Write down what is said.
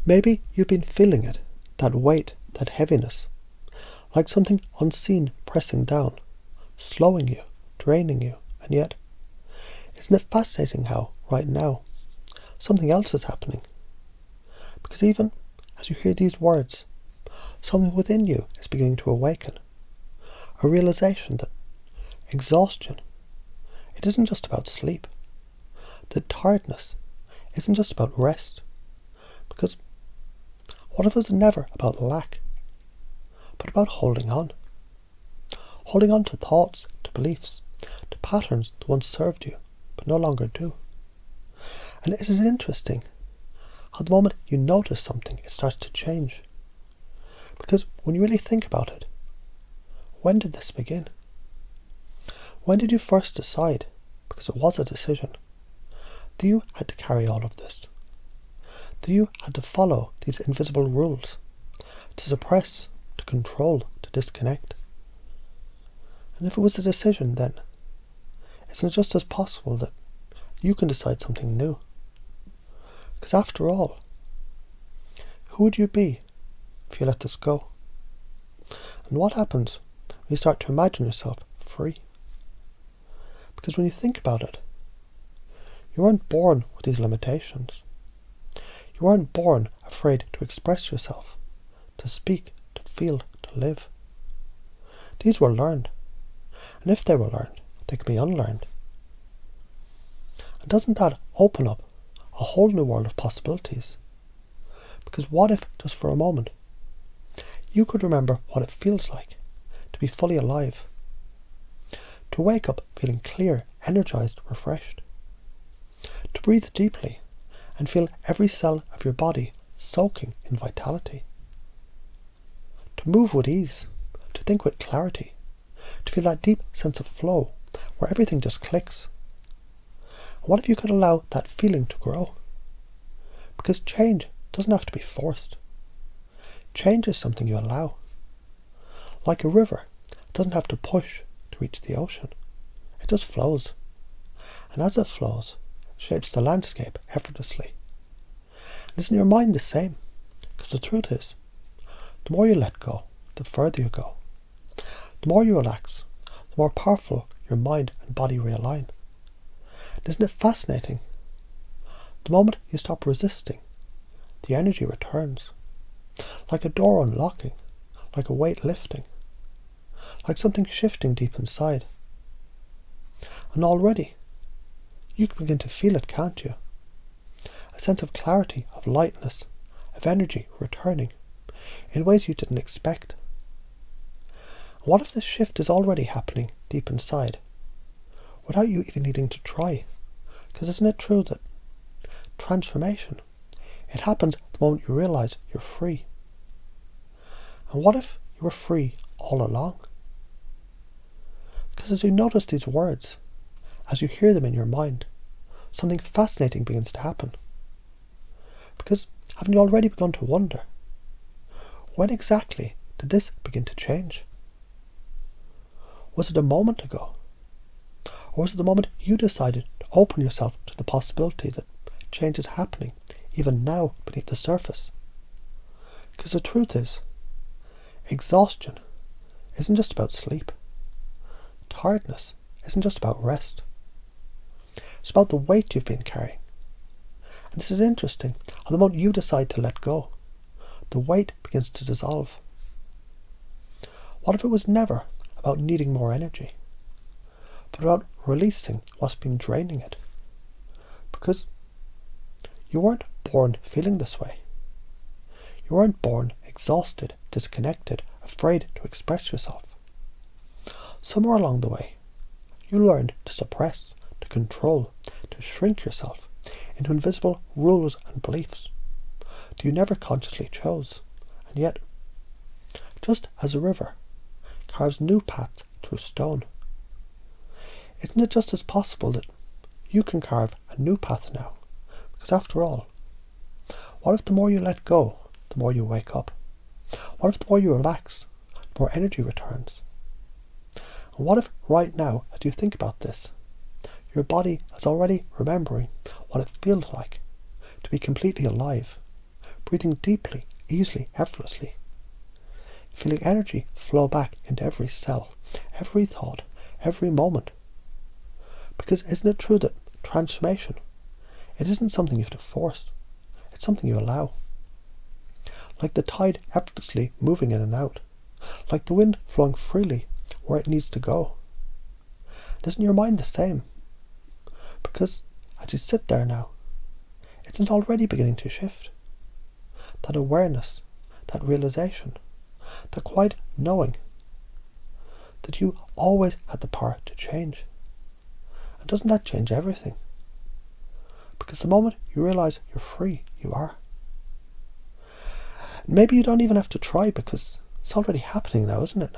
Maybe you've been feeling it, that weight, that heaviness, like something unseen pressing down, slowing you, draining you, and yet, isn't it fascinating how, right now, something else is happening? Because even as you hear these words, something within you is beginning to awaken. A realization that exhaustion, it isn't just about sleep. That tiredness isn't just about rest. Because what if it was never about lack, but about holding on? Holding on to thoughts, to beliefs, to patterns that once served you, but no longer do. And isn't it interesting how the moment you notice something, it starts to change? Because when you really think about it, when did this begin? When did you first decide, because it was a decision, that you had to carry all of this? That you had to follow these invisible rules, to suppress, to control, to disconnect? And if it was a decision then, isn't it just as possible that you can decide something new? Because after all, who would you be if you let this go? And what happens when you start to imagine yourself free? Because when you think about it, you weren't born with these limitations. You weren't born afraid to express yourself, to speak, to feel, to live. These were learned. And if they were learned, they can be unlearned. And doesn't that open up a whole new world of possibilities? Because what if, just for a moment, you could remember what it feels like to be fully alive, to wake up feeling clear, energized, refreshed, to breathe deeply and feel every cell of your body soaking in vitality, to move with ease, to think with clarity, to feel that deep sense of flow where everything just clicks. And what if you could allow that feeling to grow? Because change doesn't have to be forced. Change is something you allow. Like a river, it doesn't have to push to reach the ocean. It just flows. And as it flows, it shapes the landscape effortlessly. And isn't your mind the same? Because the truth is, the more you let go, the further you go. The more you relax, the more powerful your mind and body realign. And isn't it fascinating? The moment you stop resisting, the energy returns. Like a door unlocking, like a weight lifting, like something shifting deep inside. And already, you can begin to feel it, can't you? A sense of clarity, of lightness, of energy returning in ways you didn't expect. What if this shift is already happening deep inside, without you even needing to try? Because isn't it true that transformation, it happens the moment you realize you're free? And what if you were free all along? Because as you notice these words, as you hear them in your mind, something fascinating begins to happen. Because haven't you already begun to wonder, when exactly did this begin to change? Was it a moment ago? Or was it the moment you decided to open yourself to the possibility that change is happening even now beneath the surface? Because the truth is, exhaustion isn't just about sleep. Tiredness isn't just about rest. It's about the weight you've been carrying. And isn't it interesting how the moment you decide to let go, the weight begins to dissolve? What if it was never about needing more energy, but about releasing what's been draining it? Because you weren't born feeling this way. You weren't born exhausted, disconnected, afraid to express yourself. Somewhere along the way, you learned to suppress, to control, to shrink yourself into invisible rules and beliefs that you never consciously chose. And yet, just as a river carves new paths through stone, isn't it just as possible that you can carve a new path now? Because after all, what if the more you let go, the more you wake up? What if the more you relax, the more energy returns? And what if right now, as you think about this, your body is already remembering what it feels like to be completely alive, breathing deeply, easily, effortlessly. Feeling energy flow back into every cell, every thought, every moment. Because isn't it true that transformation, it isn't something you have to force, it's something you allow. Like the tide effortlessly moving in and out, like the wind flowing freely where it needs to go. Isn't your mind the same? Because as you sit there now, isn't already beginning to shift? That awareness, that realization, that quiet knowing that you always had the power to change. And doesn't that change everything? Because the moment you realize you're free, you are. Maybe you don't even have to try because it's already happening now, isn't it?